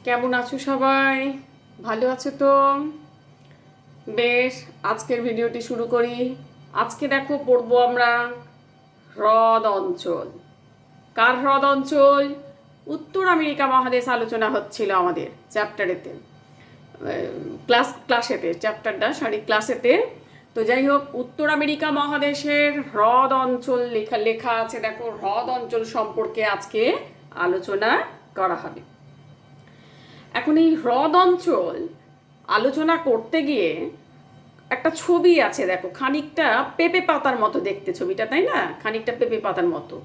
কেমন আছো সবাই? ভালো আছো তো? বেশ, আজকের ভিডিওটি শুরু করি। আজকে দেখো পড়বো আমরা হ্রদ অঞ্চল। কার হ্রদ অঞ্চল? উত্তর আমেরিকা মহাদেশ আলোচনা হচ্ছিল আমাদের চ্যাপ্টারেতে, ক্লাসেতে। তো যাই হোক, উত্তর আমেরিকা মহাদেশের হ্রদ অঞ্চল লেখা লেখা আছে। দেখো, হ্রদ অঞ্চল সম্পর্কে আজকে আলোচনা করা হবে। এখন এই হ্রদ অঞ্চল আলোচনা করতে গিয়ে একটা ছবি আছে, দেখো, খানিকটা পেঁপে পাতার মতো দেখতে ছবিটা, তাই না? খানিকটা পেঁপে পাতার মতো।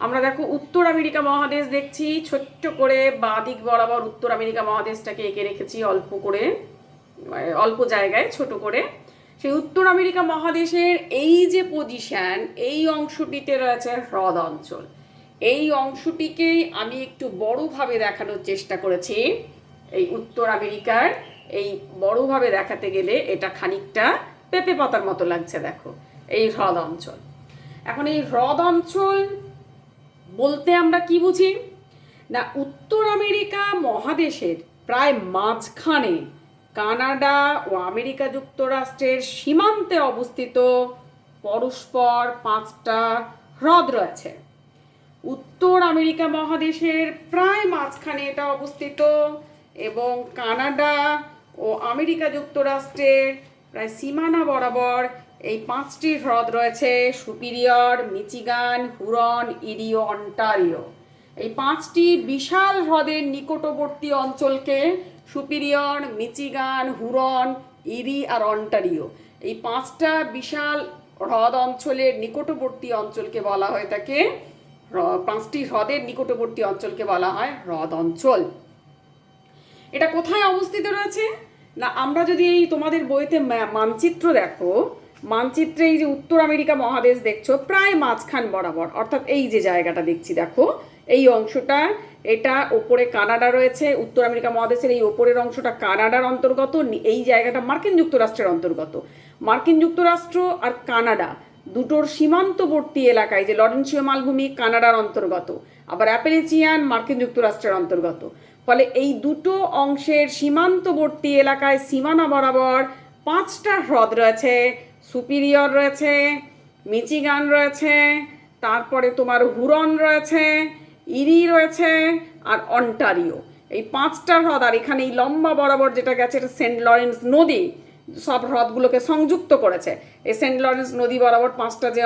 আমরা দেখো উত্তর আমেরিকা মহাদেশ দেখছি, ছোট্ট করে বাঁ দিক বরাবর উত্তর আমেরিকা মহাদেশটাকে এঁকে রেখেছি অল্প করে, অল্প জায়গায় ছোট করে। সেই উত্তর আমেরিকা মহাদেশের এই যে পজিশন, এই অংশটিতে রয়েছে হ্রদ অঞ্চল। এই অংশটিকেই আমি একটু বড়ভাবে দেখানোর চেষ্টা করেছি। এই উত্তর আমেরিকার এই বড়ভাবে দেখাতে গেলে এটা খানিকটা পেঁপে পাতার মতো লাগছে। দেখো, এই হ্রদ অঞ্চল। এখন এই হ্রদ অঞ্চল বলতে আমরা কি বুঝি? না, উত্তর আমেরিকা মহাদেশের প্রায় মাঝখানে কানাডা ও আমেরিকা যুক্তরাষ্ট্রের সীমান্তে অবস্থিত পরস্পর 5টা হ্রদ রয়েছে। উত্তর আমেরিকা মহাদেশের প্রায় মাঝখানে এটা অবস্থিত এবং কানাডা ও আমেরিকা যুক্তরাষ্ট্রের প্রায় সীমানা বরাবর এই 5টি হ্রদ রয়েছে: সুপিরিয়র, মিচিগান, হুরন, ইরি ও অন্টারিও। এই 5টি বিশাল হ্রদের নিকটবর্তী অঞ্চলকে সুপিরিয়র, মিচিগান, হুরন, ইরি আর অন্টারিও, এই 5টা বিশাল হ্রদ অঞ্চলের নিকটবর্তী অঞ্চলকে বলা হয়, তাকে 5টি হ্রদের নিকটবর্তী অঞ্চলকে বলা হয় হ্রদ অঞ্চল। এটা কোথায় অবস্থিত রয়েছে? না, আমরা যদি এই তোমাদের বইতে মানচিত্র দেখো, মানচিত্রে এই যে উত্তর আমেরিকা মহাদেশ দেখছো প্রায় মাঝখান বরাবর, অর্থাৎ এই যে জায়গাটা দেখছি, দেখো এই অংশটা, এটা ওপরে কানাডা রয়েছে। উত্তর আমেরিকা মহাদেশের এই ওপরের অংশটা কানাডার অন্তর্গত, এই জায়গাটা মার্কিন যুক্তরাষ্ট্রের অন্তর্গত। মার্কিন যুক্তরাষ্ট্র আর কানাডা দুটোর সীমান্তবর্তী এলাকায় যে লরেন্সীয় মালভূমি কানাডার অন্তর্গত, আবার অ্যাপেলিচিয়ান মার্কিন যুক্তরাষ্ট্রের অন্তর্গত। ফলে এই দুটো অংশের সীমান্তবর্তী এলাকায় সীমানা বরাবর 5টা হ্রদ রয়েছে। সুপিরিয়র রয়েছে, মিচিগান রয়েছে, তারপরে তোমার হুরন রয়েছে, ইরি রয়েছে আর অন্টারিও। এই 5টা হ্রদ, আর এখানে এই লম্বা বরাবর যেটা গেছে এটা সেন্ট লরেন্স নদী সব হ্রদগুলোকে সংযুক্ত করেছে। এই সেন্ট লরেন্স নদী বরাবর 5টা যে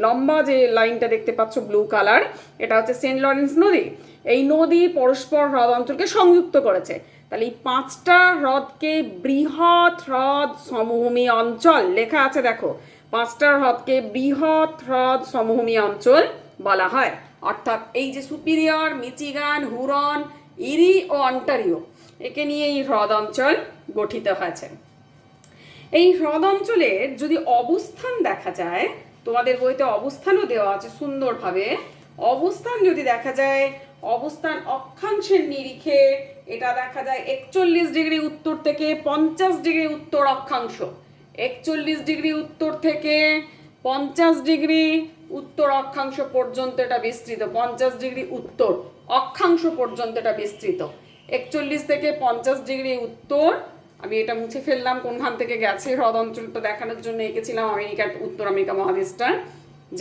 লম্বা যে লাইনটা দেখতে পাচ্ছ ব্লু কালার, এটা হচ্ছে সেন্ট লরেন্স নদী। এই নদী পরস্পর হ্রদ অঞ্চলকে সংযুক্ত করেছে। তাহলে এই 5টা হ্রদকে বৃহৎ হ্রদ সমভূমি অঞ্চল লেখা আছে, দেখো 5টা হ্রদকে বৃহৎ হ্রদ সমভূমি অঞ্চল বলা হয়। অর্থাৎ এই যে সুপিরিয়র, মিচিগান, হুরন, ইরি ও অন্টারিও, একে নিয়ে এই হ্রদ অঞ্চল গঠিত হয়েছে। এই হ্রদ অঞ্চলের যদি অবস্থান দেখা যায়, তোমাদের বইতে অবস্থানও দেওয়া আছে সুন্দরভাবে। অবস্থান যদি দেখা যায়, অবস্থান অক্ষাংশের নিরিখে এটা দেখা যায় 41 ডিগ্রি উত্তর থেকে 50 ডিগ্রি উত্তর অক্ষাংশ। 41 ডিগ্রি উত্তর থেকে 50 ডিগ্রি উত্তর অক্ষাংশ পর্যন্ত এটা বিস্তৃত। 50 ডিগ্রি উত্তর অক্ষাংশ পর্যন্ত এটা বিস্তৃত। 41 থেকে 50 ডিগ্রি উত্তর, আমি এটা মুছে ফেললাম কোনখান থেকে গেছে হ্রদ অঞ্চলটা দেখানোর জন্য এঁকেছিলাম আমেরিকার উত্তর আমেরিকা মহাদেশটা,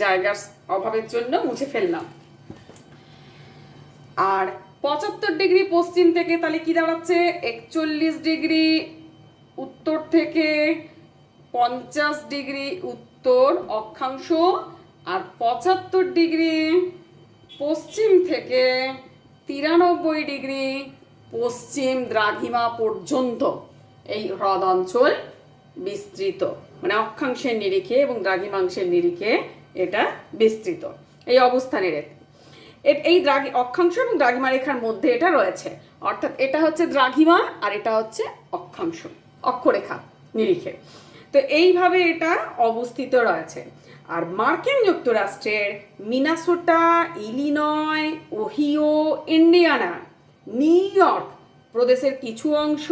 জায়গার অভাবের জন্য মুছে ফেললাম। আর 75 ডিগ্রি পশ্চিম থেকে তাহলে কি দাঁড়াচ্ছে? 41 ডিগ্রি উত্তর থেকে 50 ডিগ্রি উত্তর অক্ষাংশ, আর 75 ডিগ্রি পশ্চিম থেকে 93 ডিগ্রি পশ্চিম দ্রাঘিমা পর্যন্ত এই হ্রদ অঞ্চল বিস্তৃত। মানে অক্ষাংশের নিরিখে এবং দ্রাঘিমাংশের নিরিখে এটা বিস্তৃত। এই অবস্থানের এই অক্ষাংশ এবং দ্রাঘিমা রেখার মধ্যে এটা রয়েছে। অর্থাৎ এটা হচ্ছে দ্রাঘিমা আর এটা হচ্ছে অক্ষাংশ, অক্ষরেখা নিরিখে। তো এইভাবে এটা অবস্থিত রয়েছে। আর মার্কিন যুক্তরাষ্ট্রের Minnesota, Illinois, Ohio, Indiana, new York প্রদেশের কিছু অংশ,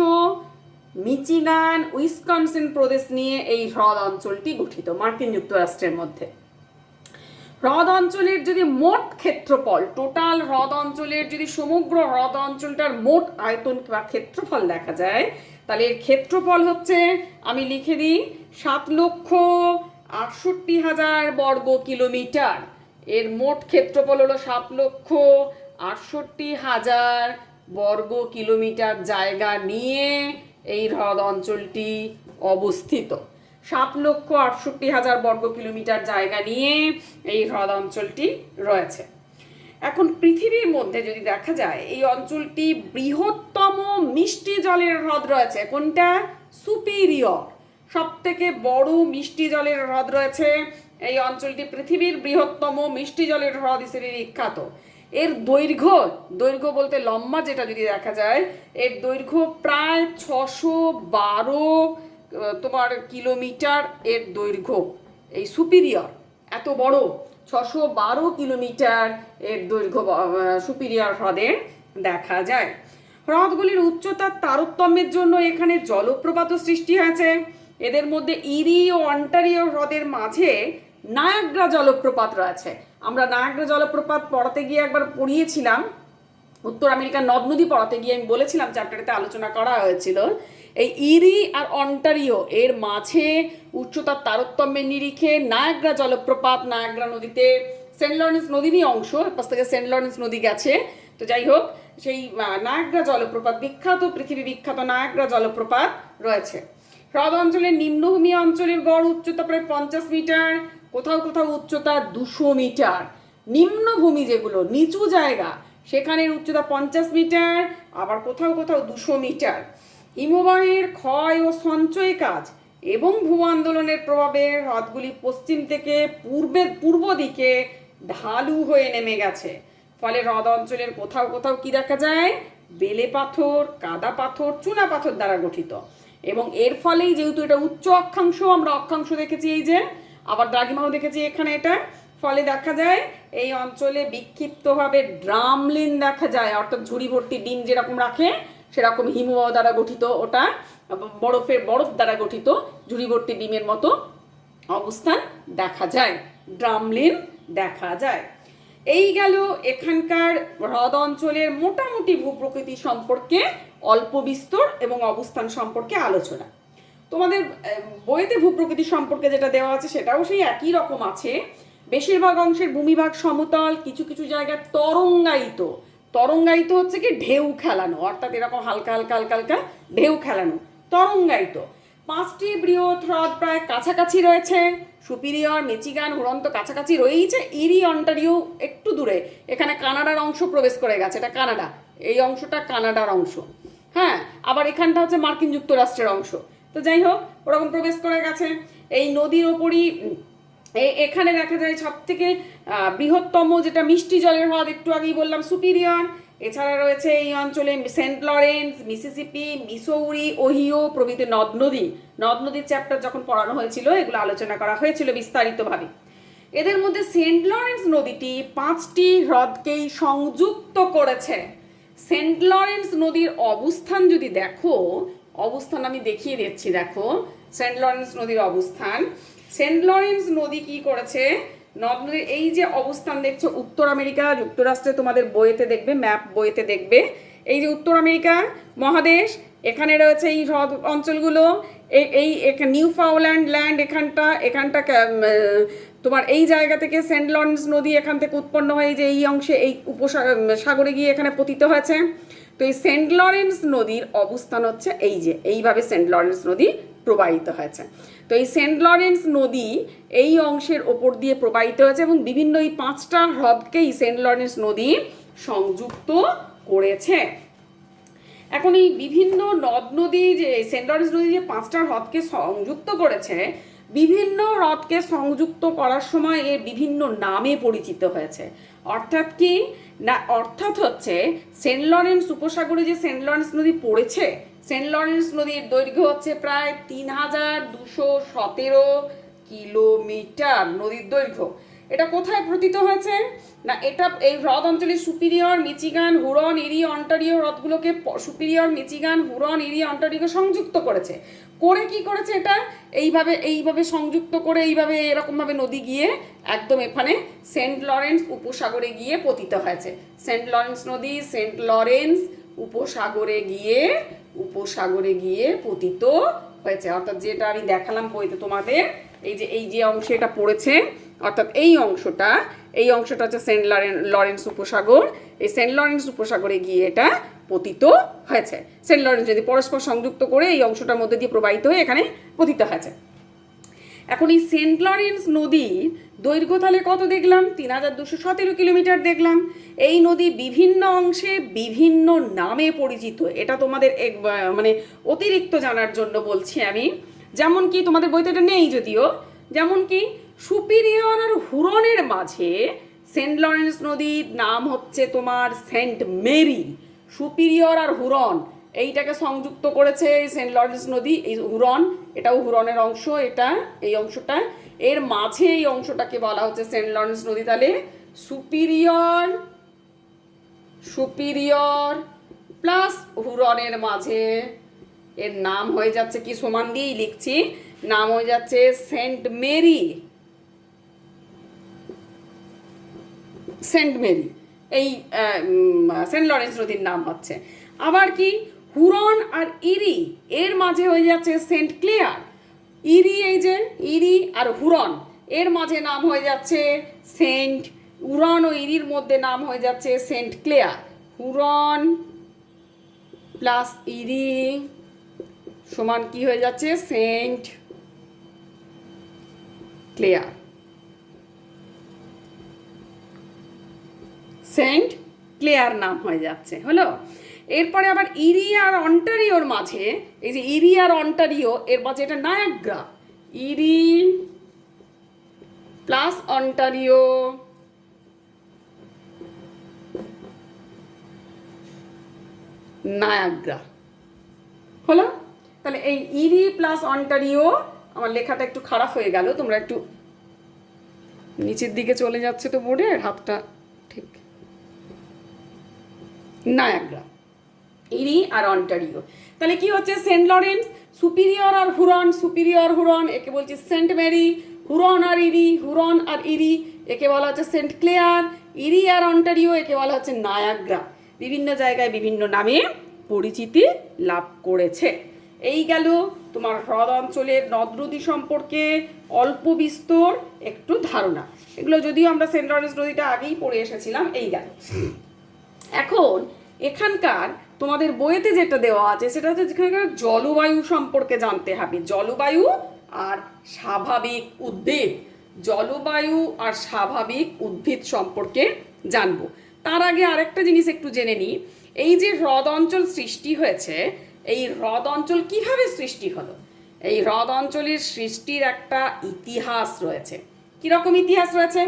মিচিগান, উইসকনসিন প্রদেশ নিয়ে এই হ্রদ অঞ্চলটি গঠিত মার্কিন যুক্তরাষ্ট্রের মধ্যে। হ্রদ অঞ্চলের যদি মোট ক্ষেত্রফল, টোটাল হ্রদ অঞ্চলের যদি সমগ্র হ্রদ অঞ্চলটার মোট আয়তন বা ক্ষেত্রফল দেখা যায়, তাহলে এর ক্ষেত্রফল হচ্ছে, আমি লিখে দিই, 7,68,000 বর্গ কিলোমিটার। এর মোট ক্ষেত্রফল হলো 7,68,000 বর্গ কিলোমিটার জায়গা নিয়ে এই হ্রদ অঞ্চলটি অবস্থিত। 7,68,000 বর্গ কিলোমিটার জায়গা নিয়ে এই হ্রদ অঞ্চলটি রয়েছে। এখন পৃথিবীর মধ্যে যদি দেখা যায়, এই অঞ্চলটি বৃহত্তম মিষ্টি জলের হ্রদ রয়েছে। কোনটা? সুপিরিয়র, সব থেকে বড় মিষ্টি জলের হ্রদ রয়েছে। এই অঞ্চলটি পৃথিবীর বৃহত্তম মিষ্টি জলের হ্রদ হিসেবে বিখ্যাত। এর দৈর্ঘ্য বলতে লম্বা যেটা যদি দেখা যায়, এর দৈর্ঘ্য প্রায় 612 তোমার কিলোমিটার এর দৈর্ঘ্য। এই সুপিরিয়র এত বড়, 612 কিলোমিটার এর দৈর্ঘ্য সুপিরিয়র হ্রদে দেখা যায়। হ্রদগুলির উচ্চতার তারতম্যের জন্য এখানে জলপ্রপাতও সৃষ্টি হয়েছে। এদের মধ্যে ইরি ও অন্টারিও হ্রদের মাঝে নায়াগ্রা জলপ্রপাত রয়েছে। আমরা নায়াগ্রা জলপ্রপাত পড়াতে গিয়ে একবার পড়িয়েছিলাম, উত্তর আমেরিকার নদ নদী পড়াতে গিয়ে আমি বলেছিলাম, চ্যাপ্টারটাতে আলোচনা করা হয়েছিল। এই ইরি আর অন্টারিও এর মাঝে উচ্চতার তারতম্যের নিরিখে নায়াগ্রা জলপ্রপাত, নায়াগ্রা নদীতে সেন্ট লরেন্স নদীরই অংশ, এপাশ থেকে সেন্ট লরেন্স নদী গেছে। তো যাই হোক, সেই নায়াগ্রা জলপ্রপাত বিখ্যাত, পৃথিবী বিখ্যাত নায়াগ্রা জলপ্রপাত রয়েছে। হ্রদ অঞ্চলের নিম্নভূমি অঞ্চলের গড় উচ্চতা প্রায় 50 মিটার, কোথাও কোথাও উচ্চতা 200 মিটার। নিম্নভূমি যেগুলো নিচু জায়গা, সেখানের উচ্চতা 50 মিটার, আবার কোথাও কোথাও 200 মিটার। হিমবাহের ক্ষয় ও সঞ্চয় কাজ এবং ভূ আন্দোলনের প্রভাবে হ্রদগুলি পশ্চিম থেকে পূর্ব দিকে ঢালু হয়ে নেমে গেছে। ফলে হ্রদ অঞ্চলের কোথাও কোথাও কি দেখা যায়? বেলে পাথর, কাদা পাথর, চুনা পাথর দ্বারা গঠিত। এবং এর ফলেই, যেহেতু এটা উচ্চ অক্ষাংশ, আমরা অক্ষাংশ দেখেছি এই যে, আবার দ্রাঘিমাও দেখেছি এখানে, এটা ফলে দেখা যায় এই অঞ্চলে বিক্ষিপ্তভাবে ড্রামলিন দেখা যায়, অর্থাৎ ঝুড়ি ভর্তি ডিম যেরকম রাখে সেরকম হিমবাহ দ্বারা গঠিত, ওটা বরফ দ্বারা গঠিত ঝুড়ি ভর্তি ডিমের মতো অবস্থান দেখা যায়, ড্রামলিন দেখা যায়। এই গেল এখানকার হ্রদ অঞ্চলের মোটামুটি ভূপ্রকৃতি সম্পর্কে অল্প বিস্তর এবং অবস্থান সম্পর্কে আলোচনা। তোমাদের বইতে ভূপ্রকৃতি সম্পর্কে যেটা দেওয়া আছে সেটাও সেই একই রকম আছে। বেশিরভাগ অংশের ভূমিভাগ সমতল, কিছু কিছু জায়গায় তরঙ্গায়িত। তরঙ্গায়িত হচ্ছে কি? ঢেউ খেলানো, অর্থাৎ এরকম হালকা হালকা হালকা হালকা ঢেউ খেলানো, তরঙ্গায়িত। 5টি বৃহৎ হ্রদ প্রায় কাছাকাছি রয়েছে। সুপিরিয়র, মিচিগান, হুরন তো কাছাকাছি রয়েইছে। ইরি, অন্টারিও একটু দূরে, এখানে কানাডার অংশ প্রবেশ করে গেছে, এটা কানাডা, এই অংশটা কানাডার অংশ। হ্যাঁ, আবার এখানটা হচ্ছে মার্কিন যুক্তরাষ্ট্রের অংশ। তো যাই হোক, ওরকম প্রবেশ করে গেছে। এই নদীর ওপরই এখানে দেখা যায় সব থেকে বৃহত্তম যেটা মিষ্টি জলের হ্রদ, একটু আগেই বললাম, সুপিরিয়র। এছাড়া রয়েছে এই অঞ্চলে Saint Lawrence, Mississippi, Missouri, Ohio প্রভৃতি নদ নদীর চ্যাপ্টার যখন পড়ানো হয়েছিল এগুলো আলোচনা করা হয়েছিল বিস্তারিতভাবে। এদের মধ্যে সেন্ট লরেন্স নদীটি 5টি হ্রদকেই সংযুক্ত করেছে। সেন্ট লরেন্স নদীর অবস্থান যদি দেখো, অবস্থান আমি দেখিয়ে দিচ্ছি, দেখো সেন্ট লরেন্স নদীর অবস্থান। সেন্ট লরেন্স নদী কি করেছে? নদ নদীর এই যে অবস্থান দেখছো, উত্তর আমেরিকা যুক্তরাষ্ট্রে তোমাদের বইতে দেখবে, ম্যাপ বইতে দেখবে, এই যে উত্তর আমেরিকা মহাদেশ, এখানে রয়েছে এই হ্রদ অঞ্চলগুলো। এই নিউ ফাউল্যান্ড ল্যান্ড, এখানটা তোমার এই জায়গা থেকে সেন্ট লরেন্স নদী এখান থেকে উৎপন্ন হয়ে যে এই অংশে এই সাগরে গিয়ে এখানে পতিত হয়েছে। তো এই সেন্ট লরেন্স নদীর অবস্থান হচ্ছে এই যে, এইভাবে সেন্ট লরেন্স নদী প্রবাহিত হয়েছে। তো এই সেন্ট লরেন্স নদী এই অংশের ওপর দিয়ে প্রবাহিত হয়েছে এবং বিভিন্ন এই 5টা হ্রদকেই সেন্ট লরেন্স নদী সংযুক্ত করেছে। এখন এই বিভিন্ন নদ নদী, যে সেন্ট লরেন্স নদী যে 5টা হ্রদকে সংযুক্ত করেছে, বিভিন্ন হ্রদকে সংযুক্ত করার সময় এর বিভিন্ন নামে পরিচিত হয়েছে। অর্থাৎ কি না, অর্থাৎ হচ্ছে সেন্ট লরেন্স উপসাগরে যে সেন্ট লরেন্স নদী পড়েছে, সেন্ট লরেন্স নদীর দৈর্ঘ্য হচ্ছে প্রায় 3217 কিলোমিটার নদীর দৈর্ঘ্য। এটা কোথায় পতিত হয়েছে না, এটা এই হ্রদ অঞ্চলের সুপিরিয়র, মিচিগান, হুরন, ইরি, অন্টারিও হ্রদগুলোকে সুপিরিয়র, মিচিগান, হুরন, ইরি, অন্টারিওকে সংযুক্ত করেছে। করে কি করেছে, এটা এইভাবে সংযুক্ত করে এইভাবে এরকমভাবে নদী গিয়ে একদম এখানে সেন্ট লরেন্স উপসাগরে গিয়ে পতিত হয়েছে। সেন্ট লরেন্স নদী সেন্ট লরেন্স উপসাগরে গিয়ে পতিত হয়েছে। অর্থাৎ যেটা আমি দেখালাম বইতে তোমাদের, এই যে অংশে এটা পড়েছে, অর্থাৎ এই অংশটা হচ্ছে সেন্ট লরেন্স উপসাগর। এই সেন্ট লরেন্স উপসাগরে গিয়ে এটা পতিত হয়েছে। সেন্ট লরেন্স যদি পরস্পর সংযুক্ত করে এই অংশটার মধ্যে দিয়ে প্রবাহিত হয়ে এখানে পতিত হয়েছে। এখন এই সেন্ট লরেন্স নদীর দৈর্ঘ্য তাহলে কত দেখলাম, 3217 কিলোমিটার দেখলাম। এই নদী বিভিন্ন অংশে বিভিন্ন নামে পরিচিত। এটা তোমাদের মানে অতিরিক্ত জানার জন্য বলছি আমি। যেমন কি তোমাদের বইতে এটা নেই যদিও, যেমন কি সুপিরিয়র আর হুরনের মাঝে সেন্ট লরেন্স নদীর নাম হচ্ছে তোমার সেন্ট মেরি। সুপিরিয়র আর হুরন এইটাকে সংযুক্ত করেছে এই সেন্ট লরেন্স নদী। এই হুরন, এটাও হুরনের অংশ, এটা এই অংশটা, এর মাঝে এই অংশটাকে বলা হচ্ছে সেন্ট লরেন্স নদী। তাহলে সুপিরিয়র প্লাস হুরনের মাঝে এর নাম হয়ে যাচ্ছে কি, সমান দিয়েই লিখছি, নাম হয়ে যাচ্ছে সেন্ট মেরি। এই সেন্ট লরেন্স নদীর নাম হচ্ছে। আবার কি হুরন আর ইরি এর মাঝে হয়ে যাচ্ছে সেন্ট ক্লেয়ার। ইরি আর হুরন এর মাঝে নাম হয়ে যাচ্ছে সেন্ট, হুরন ও ইরির মধ্যে নাম হয়ে যাচ্ছে সেন্ট ক্লেয়ার। হুরন প্লাস ইরি সমান কি হয়ে যাচ্ছে, সেন্ট ক্লেয়ার। সেন্ট ক্লেয়ার নাম হয়ে যাচ্ছে, হলো। এরপরে আবার ইরি আর অন্টারিওর মাঝে, এই যে ইরি আর অন্টারিও এর মাঝে এটা নায়াগ্রা। ইরি প্লাস অন্টারিও নায়াগ্রা, হলো। তাহলে এই ইরি প্লাস অন্টারিও, আমার লেখাটা একটু খারাপ হয়ে গেল, তোমরা একটু নিচের দিকে চলে যাচ্ছে তো বোর্ডের হাতটা, ঠিক, নায়াগ্রা, ইরি আর অন্টারিও। তাহলে কি হচ্ছে, সেন্ট লরেন্স, সুপিরিয়র আর হুরন একে বলছে সেন্ট মেরি, হুরন আর ইরি একে বলা হচ্ছে সেন্ট ক্লেয়ার, ইরি আর অন্টারিও একে বলা হচ্ছে নায়াগ্রা। বিভিন্ন জায়গায় বিভিন্ন নামে পরিচিতি লাভ করেছে। এই গেল তোমার হ্রদ অঞ্চলের নদ নদী সম্পর্কে অল্প বিস্তর একটু ধারণা। এগুলো যদিও আমরা সেন্ট লরেন্স নদীটা আগেই পড়ে এসেছিলাম। এই গেল। এখন এখানকার তোমাদের বইতে যেটা দেওয়া আছে সেটা হচ্ছে যেখানকার জলবায়ু সম্পর্কে জানতে হবে। জলবায়ু আর স্বাভাবিক উদ্ভিদ সম্পর্কে জানবো। তার আগে আরেকটা জিনিস একটু জেনে নিই। এই যে হ্রদ অঞ্চল সৃষ্টি হয়েছে, এই হ্রদ অঞ্চল কিভাবে সৃষ্টি হলো? এই হ্রদ অঞ্চলের সৃষ্টির একটা ইতিহাস রয়েছে। কিরকম ইতিহাস রয়েছে?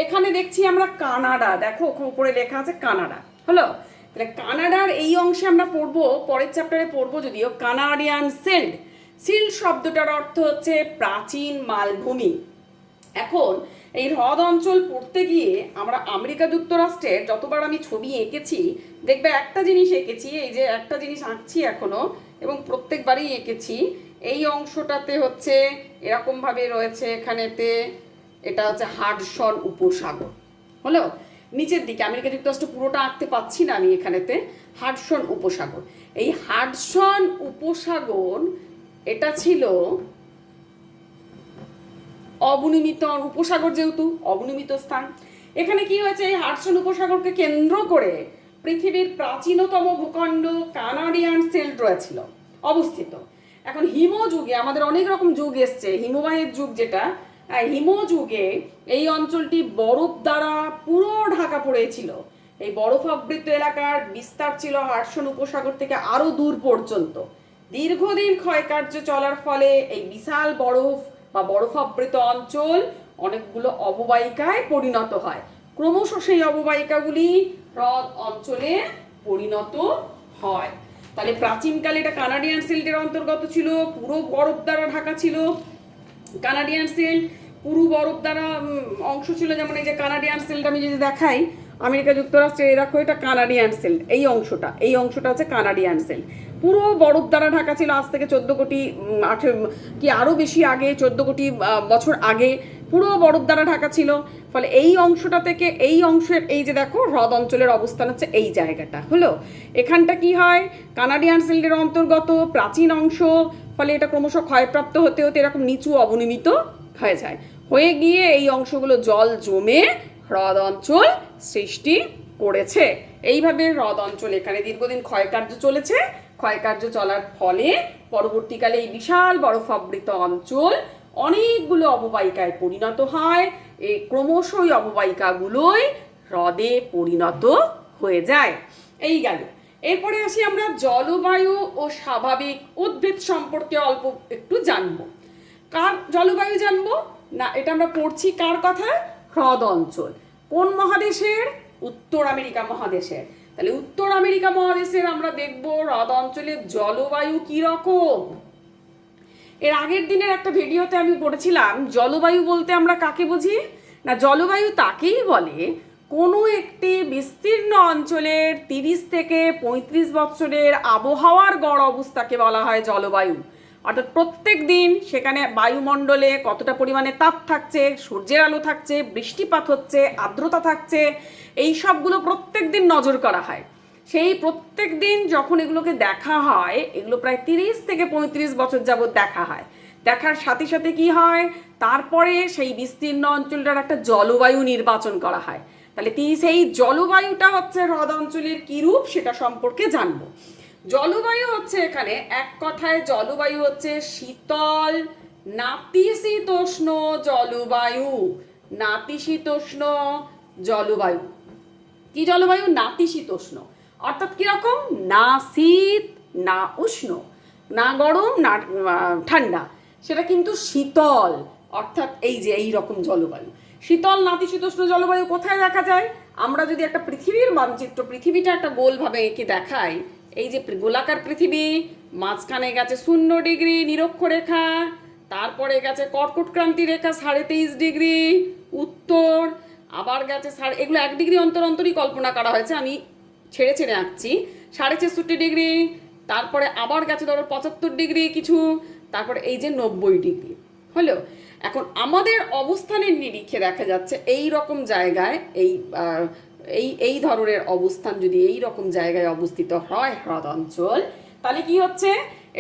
এখানে দেখছি আমরা কানাডা, দেখো উপরে লেখা আছে কানাডা, হলো। তাহলে কানাডার এই অংশে আমরা পড়বো, পরের চ্যাপ্টারে পড়বো যদিও, কানাডিয়ান সিল্ড শব্দটার অর্থ হচ্ছে প্রাচীন মালভূমি। এখন এই হ্রদ অঞ্চল পড়তে গিয়ে আমরা আমেরিকা যুক্তরাষ্ট্রের যতবার আমি ছবি এঁকেছি, দেখবে একটা জিনিস এঁকেছি, এই যে একটা জিনিস আঁকছি এখনো, এবং প্রত্যেকবারই এঁকেছি। এই অংশটাতে হচ্ছে এরকমভাবে রয়েছে, এখানেতে এটা হচ্ছে হাডসন উপসাগর, হলো। নিচের দিকে আমেরিকা যুক্তরাষ্ট্র পুরোটা আঁকতে পাচ্ছি না আমি, এখানেতে হাডসন উপসাগর। এই হাডসন উপসাগর এটা ছিল অবনিমিত উপসাগর, যেহেতু অবনিমিত স্থান। এখানে কি হয়েছে, এই হাডসন উপসাগরকে কেন্দ্র করে পৃথিবীর প্রাচীনতম ভূখণ্ড কানাডিয়ান সিল্ড রয়েছিল অবস্থিত। এখন হিমযুগে আমাদের অনেক রকম যুগ এসছে, হিমবাহের যুগ যেটা, হিমযুগে এই অঞ্চলটি বরফ দ্বারা পুরো ঢাকা পড়েছিল। এই বরফাবৃত এলাকার বিস্তার ছিল হাডসন উপসাগর থেকে আরো দূর পর্যন্ত। দীর্ঘদিন ক্ষয়কার্য চলার ফলে এই বিশাল বরফাবৃত অঞ্চল অনেকগুলো অববাহিকায় পরিণত হয়। ক্রমশ সেই অববাহিকাগুলি হ্রদ অঞ্চলে পরিণত হয়। তাহলে প্রাচীনকালে এটা কানাডিয়ান সিল্ডের অন্তর্গত ছিল, পুরো বরফ দ্বারা ঢাকা ছিল কানাডিয়ান সিল্ড। পুরু বরফ দ্বারা অংশ ছিল, যেমন এই যে কানাডিয়ান শিল্ড আমি যদি দেখাই, আমেরিকা যুক্তরাষ্ট্রে এই দেখো এটা কানাডিয়ান শিল্ড, এই অংশটা হচ্ছে কানাডিয়ান শিল্ড, পুরো বরফ দ্বারা ঢাকা ছিল। আজ থেকে 14 কোটি কি আরও বেশি আগে, 14 কোটি বছর আগে পুরো বরফ দ্বারা ঢাকা ছিল। ফলে এই অংশটা থেকে এই অংশের এই যে দেখো হ্রদ অঞ্চলের অবস্থান হচ্ছে এই জায়গাটা হলো, এখানটা কি হয় কানাডিয়ান শিল্ডের অন্তর্গত প্রাচীন অংশ। ফলে এটা ক্রমশ ক্ষয়প্রাপ্ত হতে হতে এরকম নিচু অবনমিত হয়ে যায়, হয়ে গিয়ে এই অংশগুলো জল জমে হ্রদ অঞ্চল সৃষ্টি করেছে। এইভাবে হ্রদ অঞ্চল এখানে দীর্ঘদিন ক্ষয়কার্য চলেছে। ক্ষয়কার্য চলার ফলে পরবর্তীকালে এই বিশাল বরফাবৃত অঞ্চল অনেকগুলো অববাহিকায় পরিণত হয়। এই ক্রমশ ওই অববাহিকাগুলোই হ্রদে পরিণত হয়ে যায়। এই গেল। এরপরে আসি আমরা জলবায়ু ও স্বাভাবিক উদ্ভিদ সম্পর্কে অল্প একটু জানবো। কার জলবায়ু জানবো না, এটা আমরা পড়ছি কার কথা? হ্রদ অঞ্চল। কোন মহাদেশের? উত্তর আমেরিকা মহাদেশের। তাহলে উত্তর আমেরিকা মহাদেশের আমরা দেখব হ্রদ অঞ্চলের জলবায়ু কি রকম। এর আগের দিনের একটা ভিডিওতে আমি পড়েছিলাম জলবায়ু বলতে আমরা কাকে বুঝি না, জলবায়ু তাকেই বলে কোনো একটি বিস্তীর্ণ অঞ্চলের 30 থেকে 35 বছরের আবহাওয়ার গড় অবস্থাকে বলা হয় জলবায়ু। অর্থাৎ প্রত্যেক দিন সেখানে বায়ুমণ্ডলে কতটা পরিমাণে তাপ থাকছে, সূর্যের আলো থাকছে, বৃষ্টিপাত হচ্ছে, আর্দ্রতা থাকছে, এই সবগুলো প্রত্যেক দিন নজর করা হয়। সেই প্রত্যেক দিন যখন এগুলোকে দেখা হয়, এগুলো প্রায় 30 থেকে 35 বছর যাবৎ দেখা হয়। দেখার সাথে সাথে কি হয়, তারপরে সেই বিস্তীর্ণ অঞ্চলটার একটা জলবায়ু নির্বাচন করা হয়। তাহলে সেই জলবায়ুটা হচ্ছে হ্রদ অঞ্চলের কী রূপ সেটা সম্পর্কে জানবো। জলবায়ু হচ্ছে এখানে এক কথায় জলবায়ু হচ্ছে শীতল নাতিশীতোষ্ণ জলবায়ু। নাতিশীতোষ্ণ জলবায়ু। কি জলবায়ু? নাতিশীতোষ্ণ। অর্থাৎ কিরকম? না শীত না উষ্ণ, না গরম না ঠান্ডা, সেটা কিন্তু শীতল। অর্থাৎ এই যে এই রকম জলবায়ু, শীতল নাতিশীতোষ্ণ জলবায়ু কোথায় দেখা যায়? আমরা যদি একটা পৃথিবীর মানচিত্র, পৃথিবীটা একটা গোলভাবে এঁকে দেখাই, এই যে গোলাকার পৃথিবী, মাঝখানে গেছে 0 ডিগ্রি নিরক্ষরেখা, তারপরে গেছে কর্কটক্রান্তি রেখা 23.5 ডিগ্রি উত্তর, আবার গেছে এগুলো 1 ডিগ্রি অন্তর অন্তরই কল্পনা করা হয়েছে, আমি ছেড়ে ছেড়ে আঁকছি, 64.5 ডিগ্রি, তারপরে আবার গেছে ধরো 75 ডিগ্রি কিছু, তারপরে এই যে 90 ডিগ্রি হলো। এখন আমাদের অবস্থানের নিরিখে দেখা যাচ্ছে এই রকম জায়গায় এই ধরনের অবস্থান যদি এই রকম জায়গায় অবস্থিত হয় হ্রদ অঞ্চল, তাহলে কি হচ্ছে?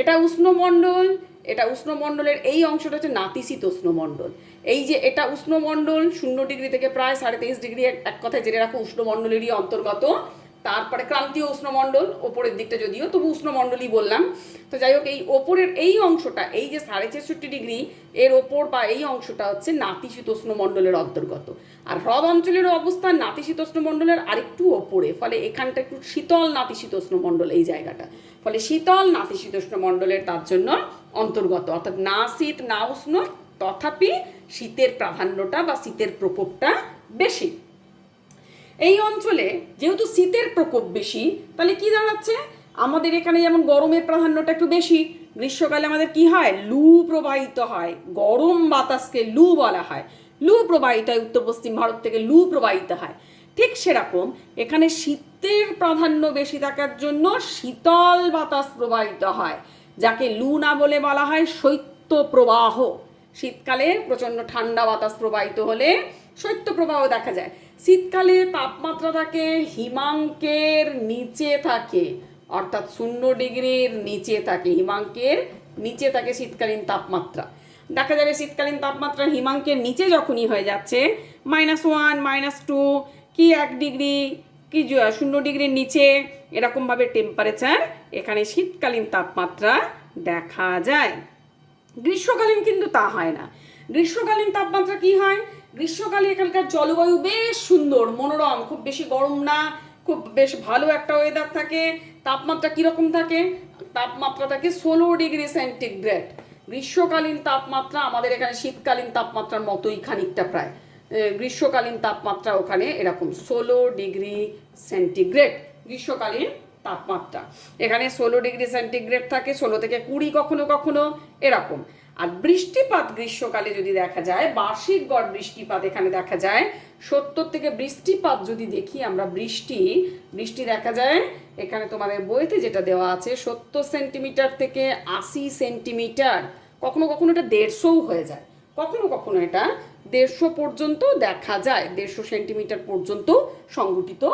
এটা উষ্ণমণ্ডল, এটা উষ্ণমণ্ডলের এই অংশটা হচ্ছে নাতিশীতোষ্ণমণ্ডল। এই যে এটা উষ্ণমণ্ডল 0 ডিগ্রি থেকে প্রায় 23.5 ডিগ্রি, এক কথায় জেনে রাখো উষ্ণমণ্ডলেরই অন্তর্গত। তারপরে ক্রান্তীয় উষ্ণমণ্ডল ওপরের দিকটা, যদিও তবু উষ্ণমণ্ডলই বললাম। তো যাই হোক, এই ওপরের এই অংশটা, এই যে 64.5 ডিগ্রি এর ওপর বা এই অংশটা হচ্ছে নাতিশীতোষ্ণমণ্ডলের অন্তর্গত। আর হ্রদ অঞ্চলের অবস্থান নাতিশীতোষ্ণমণ্ডলের আরেকটু ওপরে, ফলে এখানটা একটু শীতল নাতিশীতোষ্ণমণ্ডল এই জায়গাটা, ফলে শীতল নাতিশীতোষ্ণমণ্ডলের তার জন্য অন্তর্গত। অর্থাৎ না শীত না উষ্ণ, তথাপি শীতের প্রাধান্যটা বা শীতের প্রকোপটা বেশি। এই অঞ্চলে যেহেতু শীতের প্রকোপ বেশি, তাহলে কি দাঁড়াচ্ছে? আমাদের এখানে যেমন গরমের প্রাধান্যটা একটু বেশি, গ্রীষ্মকালে আমাদের কি হয়? লু প্রবাহিত হয়, গরম বাতাসকে লু বলা হয়, লু প্রবাহিত হয়, উত্তর পশ্চিম ভারত থেকে লু প্রবাহিত হয়। ঠিক সেরকম এখানে শীতের প্রাধান্য বেশি থাকার জন্য শীতল বাতাস প্রবাহিত হয়, যাকে লু না বলে বলা হয় শৈত্য প্রবাহ। শীতকালে প্রচণ্ড ঠান্ডা বাতাস প্রবাহিত হলে শৈত্য প্রবাহ দেখা যায়। শীতকালে তাপমাত্রা থাকে হিমাঙ্কের নিচে থাকে, অর্থাৎ 0 ডিগ্রির নিচে থাকে, হিমাঙ্কের নিচে থাকে শীতকালীন তাপমাত্রা। দেখা যাবে শীতকালীন তাপমাত্রা হিমাঙ্কের নিচে যখনই হয়ে যাচ্ছে -1 -2 কি 1 ডিগ্রি কি 0 ডিগ্রির নিচে, এরকমভাবে টেম্পারেচার এখানে শীতকালীন তাপমাত্রা দেখা যায়। গ্রীষ্মকালীন কিন্তু তা হয় না। গ্রীষ্মকালীন তাপমাত্রা কি হয়? গ্রীষ্মকালে এখানকার জলবায়ু বেশ সুন্দর মনোরম, খুব বেশি গরম না, খুব বেশ ভালো একটা ওয়েদার থাকে। তাপমাত্রা কীরকম থাকে? তাপমাত্রা থাকে 16 ডিগ্রি সেন্টিগ্রেড। গ্রীষ্মকালীন তাপমাত্রা আমাদের এখানে শীতকালীন তাপমাত্রার মতোই খানিকটা প্রায়। গ্রীষ্মকালীন তাপমাত্রা ওখানে এরকম 16 ডিগ্রি সেন্টিগ্রেড গ্রীষ্মকালীন তাপমাত্রা। এখানে 16 ডিগ্রি সেন্টিগ্রেড থাকে, 16 থেকে 20 কখনো কখনো এরকম। আর বৃষ্টিপাত গ্রীষ্মকালে যদি দেখা যায়, বার্ষিক গড় বৃষ্টিপাত এখানে দেখা যায় 70 থেকে, বৃষ্টিপাত যদি দেখি আমরা, বৃষ্টি দেখা যায় এখানে তোমাদের বইতে যেটা দেওয়া আছে 70 সেন্টিমিটার থেকে 80 সেন্টিমিটার, কখনো কখনো এটা 150ও হয়ে যায়, কখনো কখনো এটা 150 পর্যন্ত দেখা যায়, 150 সেন্টিমিটার পর্যন্ত সংঘটিত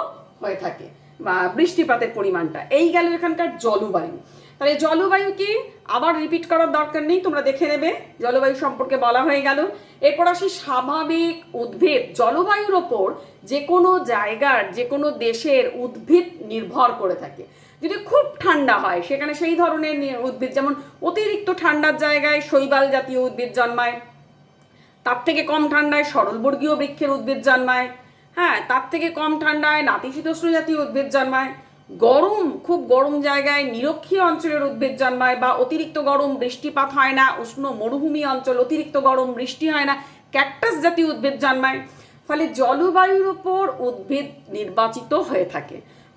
হয়ে থাকে বা বৃষ্টিপাতের পরিমাণটা। এই গেল এখানকার জলবায়ু। তাহলে জলবায়ু কি আবার রিপিট করার দরকার নেই, তোমরা দেখে নেবে, জলবায়ু সম্পর্কে বলা হয়ে গেল। এরপর আসি স্বাভাবিক উদ্ভিদ। জলবায়ুর ওপর যে কোনো জায়গার, যে কোনো দেশের উদ্ভিদ নির্ভর করে থাকে। যদি খুব ঠান্ডা হয় সেখানে সেই ধরনের উদ্ভিদ, যেমন অতিরিক্ত ঠান্ডার জায়গায় শৈবাল জাতীয় উদ্ভিদ জন্মায়, তার থেকে কম ঠান্ডায় সরলবর্গীয় বৃক্ষের উদ্ভিদ জন্মায়, হ্যাঁ, তার থেকে কম ঠান্ডায় নাতিশীতোষ্ণ জাতীয় উদ্ভিদ জন্মায়। গরম, খুব গরম জায়গায় নিরক্ষীয় অঞ্চলের উদ্ভিদ জন্মায়, বা অতিরিক্ত গরম বৃষ্টিপাত হয় না, উষ্ণ মরুভূমি অঞ্চল, অতিরিক্ত গরম বৃষ্টি হয় না, ক্যাকটাস জাতীয় উদ্ভিদ জন্মায়। ফলে জলবায়ুর উপর উদ্ভিদ নির্বাচিত হয়ে থাকে।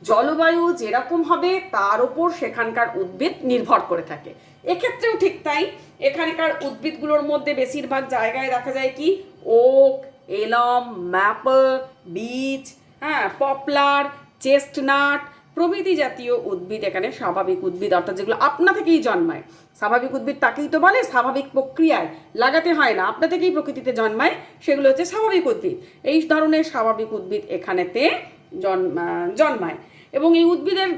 জলবায়ু যেরকম হবে তার উপর সেখানকার উদ্ভিদ নির্ভর করে থাকে। এক্ষেত্রেও ঠিক তাই, এখানকার উদ্ভিদগুলোর মধ্যে বেশিরভাগ জায়গায় দেখা যায় কি ওক, এলম, ম্যাপল, বিচ, হ্যাঁ, পপলার, চেস্টনাট প্রভৃতি জাতীয় উদ্ভিদ এখানে স্বাভাবিক উদ্ভিদ, অর্থাৎ যেগুলো আপনা থেকেই জন্মায়। স্বাভাবিক উদ্ভিদ তাকেই তো বলে স্বাভাবিক প্রক্রিয়ায়, লাগাতে হয় না, আপনা থেকেই প্রকৃতিতে জন্মায়, সেগুলো হচ্ছে স্বাভাবিক উদ্ভিদ। এই ধরনের স্বাভাবিক উদ্ভিদ এখানেতে জন্মায়। এবং এই উদ্ভিদের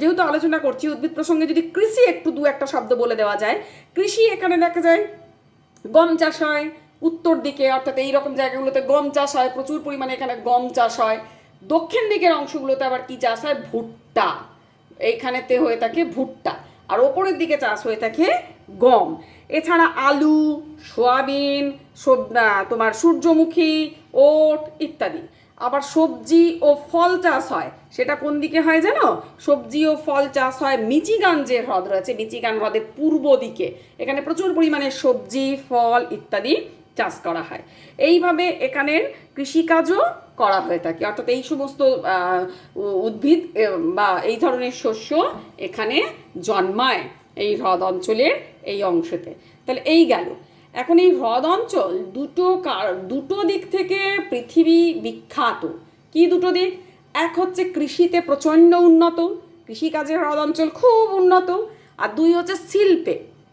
যেহেতু আলোচনা করছি উদ্ভিদ প্রসঙ্গে, যদি কৃষি একটু দু একটা শব্দ বলে দেওয়া যায়। কৃষি এখানে দেখা যায় গম চাষ হয় উত্তর দিকে, অর্থাৎ এই রকম জায়গাগুলোতে গম চাষ হয়, প্রচুর পরিমাণে এখানে গম চাষ হয়। দক্ষিণ দিকের অংশগুলোতে আবার কি চাষ হয়, ভুট্টা, এইখানেতে হয়ে থাকে ভুট্টা, আর ওপরের দিকে চাষ হয়ে থাকে গম। এছাড়া আলু, সয়াবিন, তোমার সূর্যমুখী, ওট ইত্যাদি। আবার সবজি ও ফল চাষ হয়, সেটা কোন দিকে হয় জানো? সবজি ও ফল চাষ হয় মিচিগান যে হ্রদ রয়েছে, মিচিগান হ্রদের পূর্ব দিকে, এখানে প্রচুর পরিমাণে সবজি, ফল ইত্যাদি চাষ করা হয়। এইভাবে এখানের কৃষিকাজও করা হয়ে থাকে, অর্থাৎ এই সমস্ত উদ্ভিদ বা এই ধরনের শস্য এখানে জন্মায় এই হ্রদ অঞ্চলের এই অংশতে। তাহলে এই গেল। এখন এই হ্রদ অঞ্চল দুটো দিক থেকে পৃথিবী বিখ্যাত। কি দুটো দিক? এক হচ্ছে কৃষিতে প্রচণ্ড উন্নত, কৃষিকাজের হ্রদ অঞ্চল খুব উন্নত। আর দুই হচ্ছে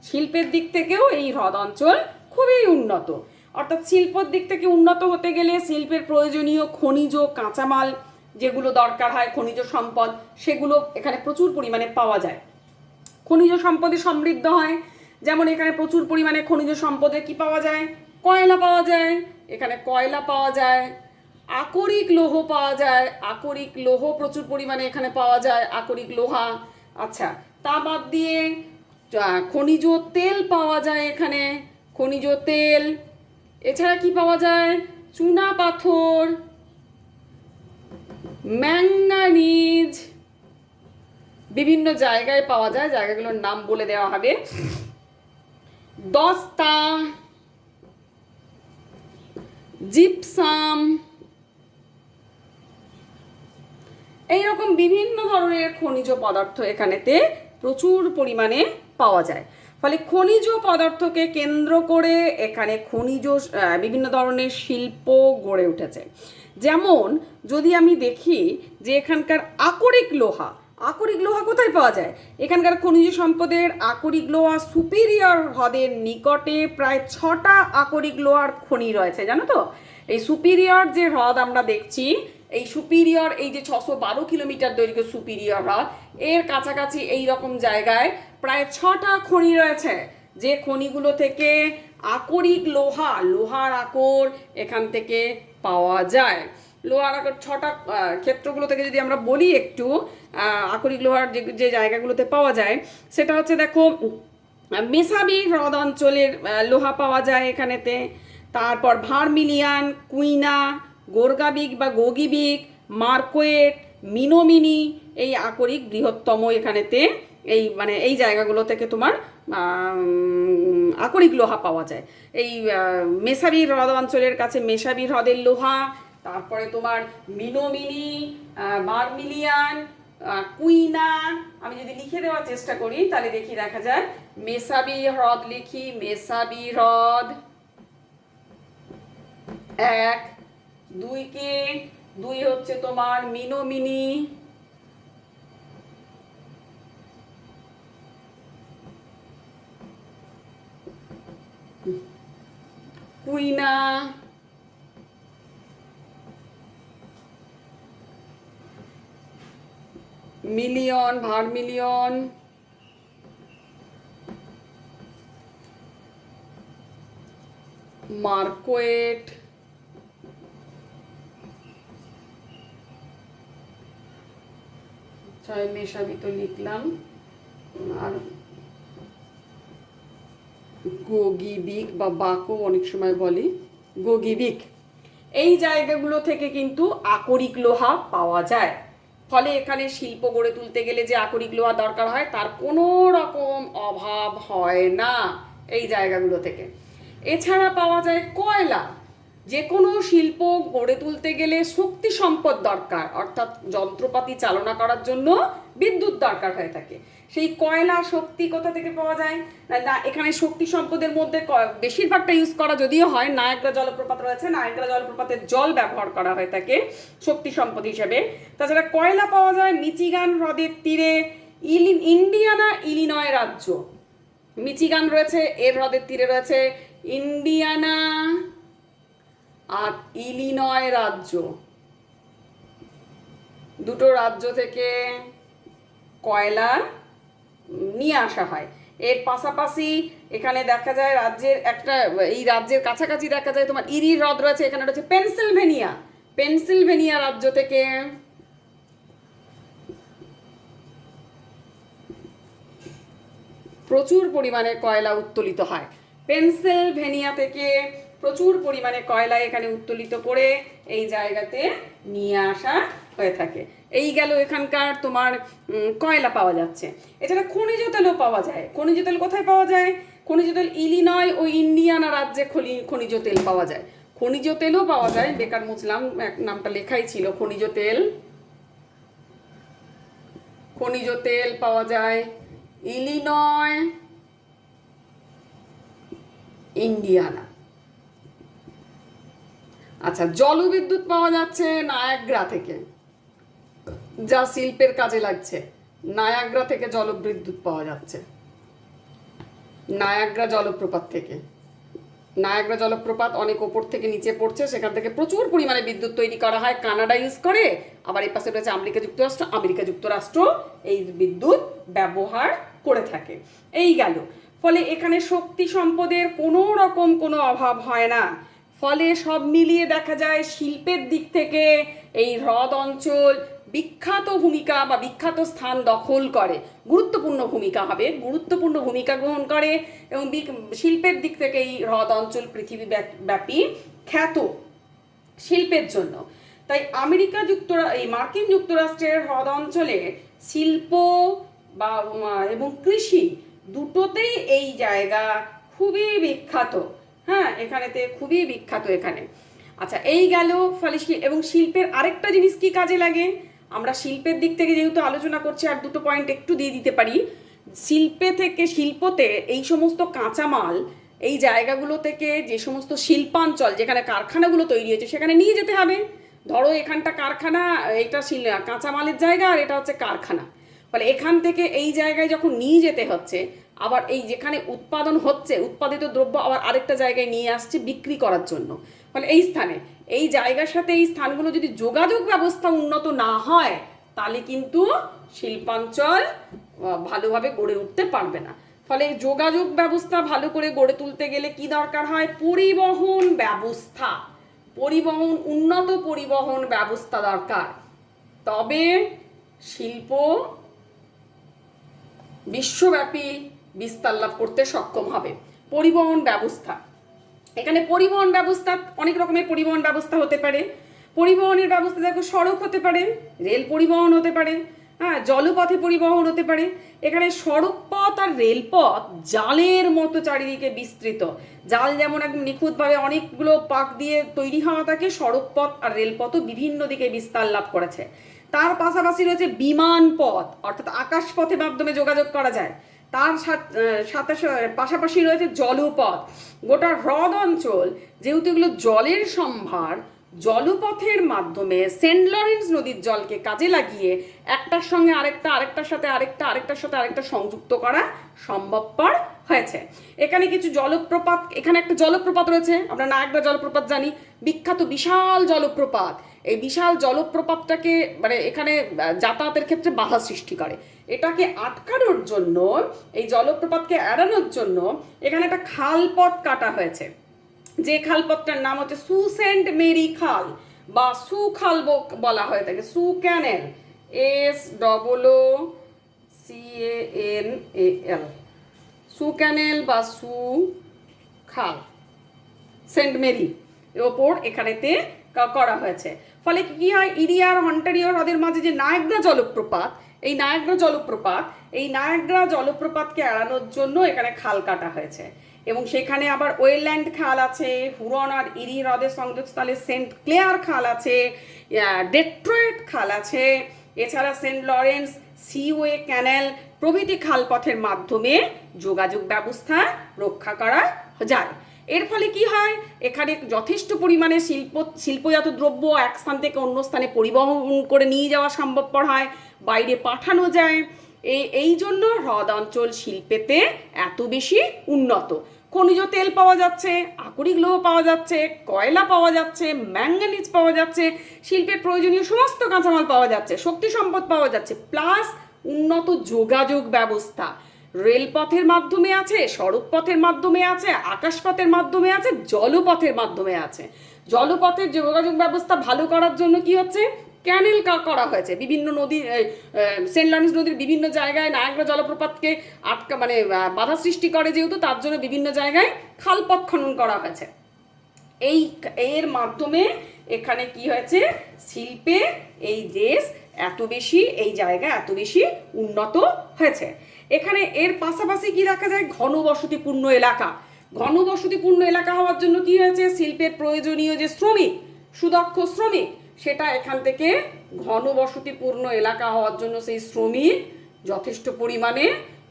শিল্পের দিক থেকেও এই হ্রদ অঞ্চল খুবই উন্নত। অর্থাৎ শিল্পের দিক থেকে উন্নত হতে গেলে শিল্পের প্রয়োজনীয় খনিজ কাঁচামাল যেগুলো দরকার হয়, খনিজ সম্পদ, সেগুলো এখানে প্রচুর পরিমাণে পাওয়া যায়। খনিজ সম্পদে সমৃদ্ধ হয়, যেমন এখানে প্রচুর পরিমাণে খনিজ সম্পদে কি পাওয়া যায়? কয়লা পাওয়া যায়, এখানে কয়লা পাওয়া যায়। আকরিক লৌহ পাওয়া যায়, আকরিক লৌহ প্রচুর পরিমাণে এখানে পাওয়া যায়, আকরিক লোহা। আচ্ছা, তা বাদ দিয়ে খনিজ তেল পাওয়া যায় এখানে, খনিজ তেল। এছাড়া কি পাওয়া যায়? চুনা পাথর, ম্যাঙ্গানিজ বিভিন্ন জায়গায় পাওয়া যায়, জায়গাগুলোর নাম বলে দেওয়া হবে। দস্তা, জিপসাম, এইরকম বিভিন্ন ধরনের খনিজ পদার্থ এখানেতে প্রচুর পরিমাণে পাওয়া যায়। ফলে খনিজ পদার্থকে কেন্দ্র করে এখানে বিভিন্ন ধরনের শিল্প গড়ে উঠেছে। যেমন যদি আমি দেখি যে এখানকার আকরিক লোহা কোথায় পাওয়া যায়? এখানকার খনিজ সম্পদের আকরিক লোহা সুপিরিয়র হ্রদের নিকটে প্রায় 6টা আকরিক লোহার খনি রয়েছে, জানো তো? এই সুপিরিয়র যে হ্রদ আমরা দেখছি, এই সুপিরিয়র, এই যে 612 কিলোমিটার দৈর্ঘ্য সুপিরিয়র হ্রদ, এর কাছাকাছি এই রকম জায়গায় প্রায় 6টা খনি রয়েছে, যে খনিগুলো থেকে আকরিক লোহার আকর এখান থেকে পাওয়া যায়। লোহার আকর 6টা ক্ষেত্রগুলো থেকে যদি আমরা বলি একটু, আকরিক লোহার যে জায়গাগুলোতে পাওয়া যায়, সেটা হচ্ছে দেখো মেসাবি হ্রদ অঞ্চলের লোহা পাওয়া যায় এখানেতে। তারপর ভার্মিলিয়ান, কুইনা, গোর্গাবিক বা গোগিবিক, মার্কোয়েট, মিনোমিনি, এই আকরিক বৃহত্তম এখানেতে এই জায়গাগুলো থেকে তোমার আকরিক লোহা পাওয়া যায়। এই মেসাবি হ্রদ অঞ্চলের কাছে মেসাবি হ্রদের লোহা, তারপরে তোমার মিনোমিনি, ভার্মিলিয়ান, কুইনা। আমি যদি লিখে দেওয়ার চেষ্টা করি তাহলে দেখি, দেখা যায় মেসাবি হ্রদ লিখি, মেসাবি হ্রদ 1, 2 হচ্ছে তোমার মিনোমিনি, কুইনা, মিলিয়ন, ভারমিলিয়ন, মার্কোয়েট, ছয় মেশাবি তো লিখলাম, আর গোগিবিক বা বাকও অনেক সময় বলি, গোগিবিক। এই জায়গাগুলো থেকে কিন্তু আকরিক লোহা পাওয়া যায়। ফলে এখানে শিল্প গড়ে তুলতে গেলে যে আকরিক লোহা দরকার হয় তার কোনো রকম অভাব হয় না এই জায়গাগুলো থেকে। এছাড়া পাওয়া যায় কয়লা। যে কোনো শিল্প গড়ে তুলতে গেলে শক্তি সম্পদ দরকার, অর্থাৎ যন্ত্রপাতি চালনা করার জন্য বিদ্যুৎ দরকার হয়ে থাকে। সেই কয়লা শক্তি কোথা থেকে পাওয়া যায় না, এখানে শক্তি সম্পদের মধ্যে বেশিরভাগটা ইউজ করা যদিও হয়, নায়াগ্রা জলপ্রপাত রয়েছে, নায়াগ্রা জলপ্রপাতের জল ব্যবহার করা হয়ে থাকে শক্তি সম্পদ হিসেবে। তাছাড়া কয়লা পাওয়া যায় মিচিগান হ্রদের তীরে, ইন্ডিয়ানা ইলিনয় রাজ্য। মিচিগান রয়েছে, এর হ্রদের তীরে রয়েছে ইন্ডিয়ানা আর ইলিনয় রাজ্য। দুটো রাজ্য থেকে কয়লা নিয়ে আসা হয়। এর পাশাপাশি এখানে দেখা যায় রাজ্যের একটা, এই রাজ্যের কাছাকাছি দেখা যায় তোমার ইরি হ্রদ রয়েছে, এখানে রয়েছে পেনসিলভেনিয়া। পেনসিলভেনিয়া রাজ্য থেকে প্রচুর পরিমাণে কয়লা উত্তোলিত হয়। পেনসিলভেনিয়া থেকে প্রচুর পরিমাণে কয়লা এখানে উত্তোলিত করে এই জায়গাতে নিয়ে আসা হয়ে থাকে। এই গেল এখানকার তোমার কয়লা পাওয়া যাচ্ছে। এছাড়া খনিজ তেলও পাওয়া যায়। খনিজ তেল কোথায় পাওয়া যায়? খনিজ তেল ইলিনয় ও ইন্ডিয়ানা রাজ্যে খনিজ তেল পাওয়া যায়। খনিজ তেলও পাওয়া যায়, বেকার মুছলাম, নামটা লেখাই ছিল খনিজ তেল। খনিজ তেল পাওয়া যায় ইলিনয়, ইন্ডিয়ানা। আচ্ছা, জলবিদ্যুৎ পাওয়া যাচ্ছে নায়াগ্রা থেকে, যা শিল্পের কাজে লাগছে। নায়াগ্রা থেকে জলবিদ্যুৎ পাওয়া যাচ্ছে, নায়াগ্রা জলপ্রপাত থেকে। নায়াগ্রা জলপ্রপাত অনেক ওপর থেকে নিচে পড়ছে, সেখান থেকে প্রচুর পরিমাণে বিদ্যুৎ তৈরি করা হয়। কানাডা ইউজ করে, আবার এই পাশে রয়েছে আমেরিকা যুক্তরাষ্ট্র। আমেরিকা যুক্তরাষ্ট্র এই বিদ্যুৎ ব্যবহার করে থাকে। এই গেল। ফলে এখানে শক্তি সম্পদের কোনো রকম কোনো অভাব হয় না। ফলে সব মিলিয়ে দেখা যায় শিল্পের দিক থেকে এই হ্রদ অঞ্চল বিখ্যাত ভূমিকা বা বিখ্যাত স্থান দখল করে, গুরুত্বপূর্ণ ভূমিকা গ্রহণ করে। এবং শিল্পের দিক থেকে এই হ্রদ অঞ্চল পৃথিবীব্যাপী খ্যাত শিল্পের জন্য। তাই এই মার্কিন যুক্তরাষ্ট্রের হ্রদ অঞ্চলে শিল্প বা এবং কৃষি দুটোতেই এই জায়গা খুবই বিখ্যাত। হ্যাঁ, এখানেতে খুবই বিখ্যাত এখানে। আচ্ছা, এই গেল। ফলে এবং শিল্পের আরেকটা জিনিস কি কাজে লাগে, আমরা শিল্পের দিক থেকে যেহেতু আলোচনা করছি, আর দুটো পয়েন্ট একটু দিয়ে দিতে পারি। শিল্পতে এই সমস্ত কাঁচামাল এই জায়গাগুলো থেকে যে সমস্ত শিল্পাঞ্চল যেখানে কারখানাগুলো তৈরি হয়েছে সেখানে নিয়ে যেতে হবে। ধরো এখানটা কারখানা, এটা কাঁচামালের জায়গা আর এটা হচ্ছে কারখানা। ফলে এখান থেকে এই জায়গায় যখন নিয়ে যেতে হচ্ছে, আবার এই যেখানে উৎপাদন হচ্ছে উৎপাদিত দ্রব্য আবার আরেকটা জায়গায় নিয়ে আসছে বিক্রি করার জন্য। ফলে এই জায়গার সাথে এই স্থানগুলো যদি যোগাযোগ ব্যবস্থা উন্নত না হয় তাহলে কিন্তু শিল্পাঞ্চল ভালোভাবে গড়ে উঠতে পারবে না। ফলে যোগাযোগ ব্যবস্থা ভালো করে গড়ে তুলতে গেলে কি দরকার হয়? পরিবহন ব্যবস্থা, উন্নত পরিবহন ব্যবস্থা দরকার। তবে শিল্প বিশ্বব্যাপী বিস্তার লাভ করতে সক্ষম হবে। পরিবহন ব্যবস্থা, এখানে পরিবহন ব্যবস্থা অনেক রকমের পরিবহন ব্যবস্থা হতে পারে। পরিবহনের ব্যবস্থা দেখো, সড়ক হতে পারে, রেল পরিবহন হতে পারে, হ্যাঁ, জলপথে পরিবহন হতে পারে। এখানে সড়ক পথ আর রেলপথ জালের মতো চারিদিকে বিস্তৃত। জাল যেমন একদম নিখুঁতভাবে অনেকগুলো পাক দিয়ে তৈরি হওয়া থাকে, সড়ক পথ আর রেলপথও বিভিন্ন দিকে বিস্তার লাভ করেছে। তার পাশাপাশি রয়েছে বিমান পথ, অর্থাৎ আকাশ পথের মাধ্যমে যোগাযোগ করা যায়। তার সাথে পাশাপাশি রয়েছে জলপথ। গোটা হ্রদ অঞ্চল যেহেতু এগুলো জলের সম্ভার, জলপথের মাধ্যমে সেন্ট লরেন্স নদীর জলকে কাজে লাগিয়ে একটার সঙ্গে আরেকটা, আরেকটার সাথে আরেকটা, আরেকটার সাথে আরেকটা সংযুক্ত করা সম্ভবপর হয়েছে। এখানে কিছু জলপ্রপাত, এখানে একটা জলপ্রপাত রয়েছে, আমরা নায়াগ্রা জলপ্রপাত জানি, বিখ্যাত বিশাল জলপ্রপাত। এই বিশাল জলপ্রপাতটাকে মানে এখানে যাতায়াতের ক্ষেত্রে বাধা সৃষ্টি করে। এটাকে আটকানোর জন্য, এই জলপ্রপাতকে এড়ানোর জন্য এখানে একটা খালপথ কাটা হয়েছে, যে খালপথটার নাম হচ্ছে সু সেন্ট মেরি খাল বা সু খাল বলা হয়ে থাকে, সু ক্যানেল, SOOCANAL, সু ক্যানেল বা সু খাল সেন্ট মেরি এর ওপর এখানেতে করা হয়েছে। ফলে কি হয়, ইরি আর অন্টারিও হ্রদের মাঝে যে নায়াগ্রা জলপ্রপাত, এই নায়াগ্রা জলপ্রপাতকে এড়ানোর জন্য এখানে খাল কাটা হয়েছে। এবং সেখানে আবার ওয়েল্যান্ড খাল আছে, হুরন আর ইরি হ্রদের সংযোগস্থলে সেন্ট ক্লেয়ার খাল আছে, ডেট্রয়েট খাল আছে, এছাড়া সেন্ট লরেন্স সিওয়ে ক্যানেল প্রভৃতি খালপথের মাধ্যমে যোগাযোগ ব্যবস্থা রক্ষা করা যায়। এর ফলে কি হয়, এখানে যথেষ্ট পরিমাণে শিল্পজাত দ্রব্য এক স্থান থেকে অন্য স্থানে পরিবহন করে নিয়ে যাওয়া সম্ভবপর হয়, বাইরে পাঠানো যায়। এই জন্য হ্রদ অঞ্চল শিল্পেতে এত বেশি উন্নত। খনিজ তেল পাওয়া যাচ্ছে, আকরিক লৌহ পাওয়া যাচ্ছে, কয়লা পাওয়া যাচ্ছে, ম্যাঙ্গানিজ পাওয়া যাচ্ছে, শিল্পের প্রয়োজনীয় সমস্ত কাঁচামাল পাওয়া যাচ্ছে, শক্তি সম্পদ পাওয়া যাচ্ছে, প্লাস উন্নত যোগাযোগ ব্যবস্থা রেলপথের মাধ্যমে আছে, সড়ক পথের মাধ্যমে আছে, আকাশপথের মাধ্যমে আছে, জলপথের মাধ্যমে আছে। জলপথের যোগাযোগ ব্যবস্থা ভালো করার জন্য কি হচ্ছে, ক্যানেল করা হয়েছে বিভিন্ন নদী, সেন্ট লরেন্স নদীর বিভিন্ন জায়গায় নায়াগ্রা জলপ্রপাতকে বাধা সৃষ্টি করে, যেহেতু তার জন্য বিভিন্ন জায়গায় খালপথ খনন করা হয়েছে। এর মাধ্যমে এখানে কি হয়েছে, শিল্পে এই দেশ এত বেশি, এই জায়গা এত বেশি উন্নত হয়েছে। এখানে এর পাশাপাশি কি দেখা যায়, ঘনবসতিপূর্ণ এলাকা। ঘনবসতিপূর্ণ এলাকা হওয়ার জন্য কি হয়েছে, শিল্পের প্রয়োজনীয় যে শ্রমিক, সুদক্ষ শ্রমিক, সেটা এখান থেকে ঘনবসতিপূর্ণ এলাকা হওয়ার জন্য সেই শ্রমিক যথেষ্ট পরিমাণে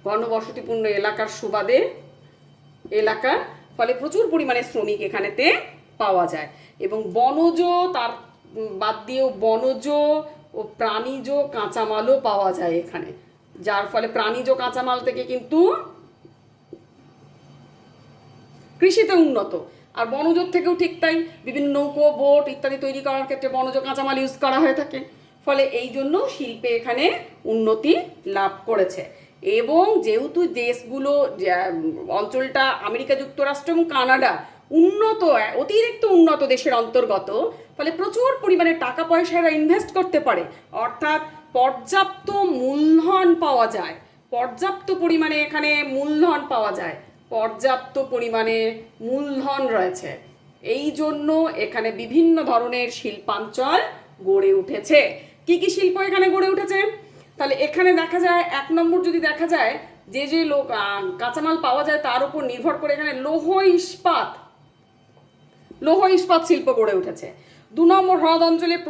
ঘনবসতিপূর্ণ এলাকার সুবাদে ফলে প্রচুর পরিমাণে শ্রমিক এখানেতে পাওয়া যায়। এবং বনজ, তার বাদ দিয়েও বনজ ও প্রাণীজ কাঁচামালও পাওয়া যায় এখানে, যার ফলে প্রাণীজ কাঁচামাল থেকে কিন্তু কৃষিতে উন্নত। আর বনজ থেকেও ঠিক তাই, বিভিন্ন নৌকো, বোট ইত্যাদি তৈরি করার ক্ষেত্রে বনজ কাঁচামাল ইউজ করা হয়ে থাকে। ফলে এই জন্য শিল্পে এখানে উন্নতি লাভ করেছে। এবং যেহেতু দেশগুলো, অঞ্চলটা আমেরিকা যুক্তরাষ্ট্র এবং কানাডা উন্নত, অতিরিক্ত উন্নত দেশের অন্তর্গত, ফলে প্রচুর পরিমাণে টাকা পয়সা এরা ইনভেস্ট করতে পারে, অর্থাৎ পর্যাপ্ত মূলধন পাওয়া যায়, পর্যাপ্ত পরিমাণে এখানে মূলধন পাওয়া যায়, পর্যাপ্ত পরিমাণে মূলধন রয়েছে। এই জন্য এখানে বিভিন্ন ধরনের শিল্পাঞ্চল গড়ে উঠেছে। কি কি শিল্প এখানে গড়ে উঠেছে, তাহলে এখানে দেখা যায় 1 নম্বর যদি দেখা যায়, যে কাঁচামাল পাওয়া যায় তার উপর নির্ভর করে এখানে লৌহ ইস্পাত শিল্প গড়ে উঠেছে। 2 নম্বর, হ্রদ অঞ্চলে